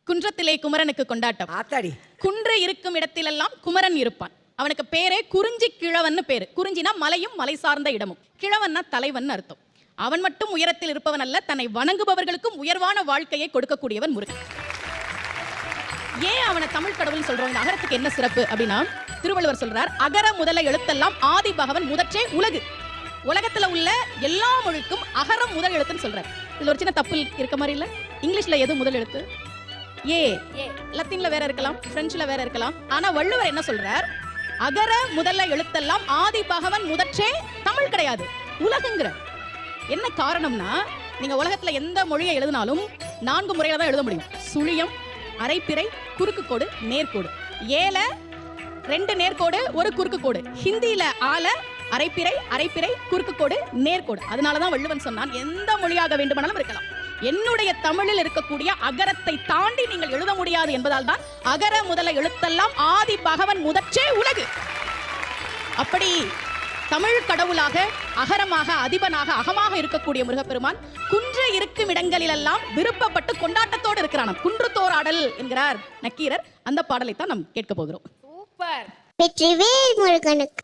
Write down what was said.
குன்றத்திலே குமரனுக்கு கொண்டாட்டம். ஆத்தாடி. குன்று இருக்கும் இடத்திலெல்லாம் குமரன் இருப்பான். அவனுக்கு பேரே குறிஞ்சி கிழவன் பேரு. குறிஞ்சினா மலையும் மலை சார்ந்த இடமும், கிழவன்னா தலைவன் அர்த்தம். அவன் மட்டும் உயரத்தில் இருப்பவன் அல்ல, தன்னை வணங்குபவர்களுக்கும் உயர்வான வாழ்க்கையை கொடுக்கக்கூடியவன் முருகன். ஏன் அவனை தமிழ் கடவுள் சொல்றோம்? அகரத்துக்கு என்ன சிறப்பு அப்படின்னா, திருவள்ளுவர் சொல்றார், அகர முதல எழுத்தெல்லாம் ஆதி பகவன் முதற்றே உலகு. உலகத்துல உள்ள எல்லா மொழிக்கும் அகரம் முதல் எழுத்துன்னு சொல்றார். இதுல ஒரு சின்ன தப்பு இருக்க மாதிரி இல்ல? இங்கிலீஷ்ல எது முதல் எழுத்து? ஏ. லத்தீன்ல வேற இருக்கலாம், பிரெஞ்சுல வேற இருக்கலாம். ஆனா வள்ளுவர் என்ன சொல்றார்? அகர முதல்ல எழுத்தெல்லாம் ஆதி பகவன் முதற்றே தமிழ் கிடையாது, உலகுங்கிற. என்ன காரணம்னா, நீங்க உலகத்துல எந்த மொழியை எழுதினாலும் 4 முறையில தான் எழுத முடியும். சுழியம், அரைப்பிறை, குறுக்கு கோடு, நேர்கோடு. ஏல 2 நேர்கோடு 1 குறுக்கு கோடு. ஹிந்தியில ஆல அரைப்பிறை, அரைப்பிறை, குறுக்கு கோடு, நேர்கோடு. அதனாலதான் வள்ளுவன் சொன்னான், எந்த மொழியாக வேண்டுமானாலும் இருக்கலாம், என்னுடைய தமிழில் இருக்கக்கூடிய அகரத்தை தாண்டி நீங்கள் எழுத முடியாது என்பதால் தான் அகர முதல எழுத்தெல்லாம் ஆதி பகவன் முதற்றே உலகு. அப்படி தமிழ் கடவுளாக, அகரமாக, அதிபனாக, அகமாக இருக்கக்கூடிய முருகப்பெருமான் குன்று இருக்கும் இடங்களிலெல்லாம் விருப்பப்பட்டு கொண்டாட்டத்தோடு இருக்கிறான். குன்று தோராடல் என்கிறார் நக்கீரர். அந்த பாடலை தான் நாம் கேட்க போகிறோம். சூப்பர். வெற்றிவேல் முருகனுக்கு.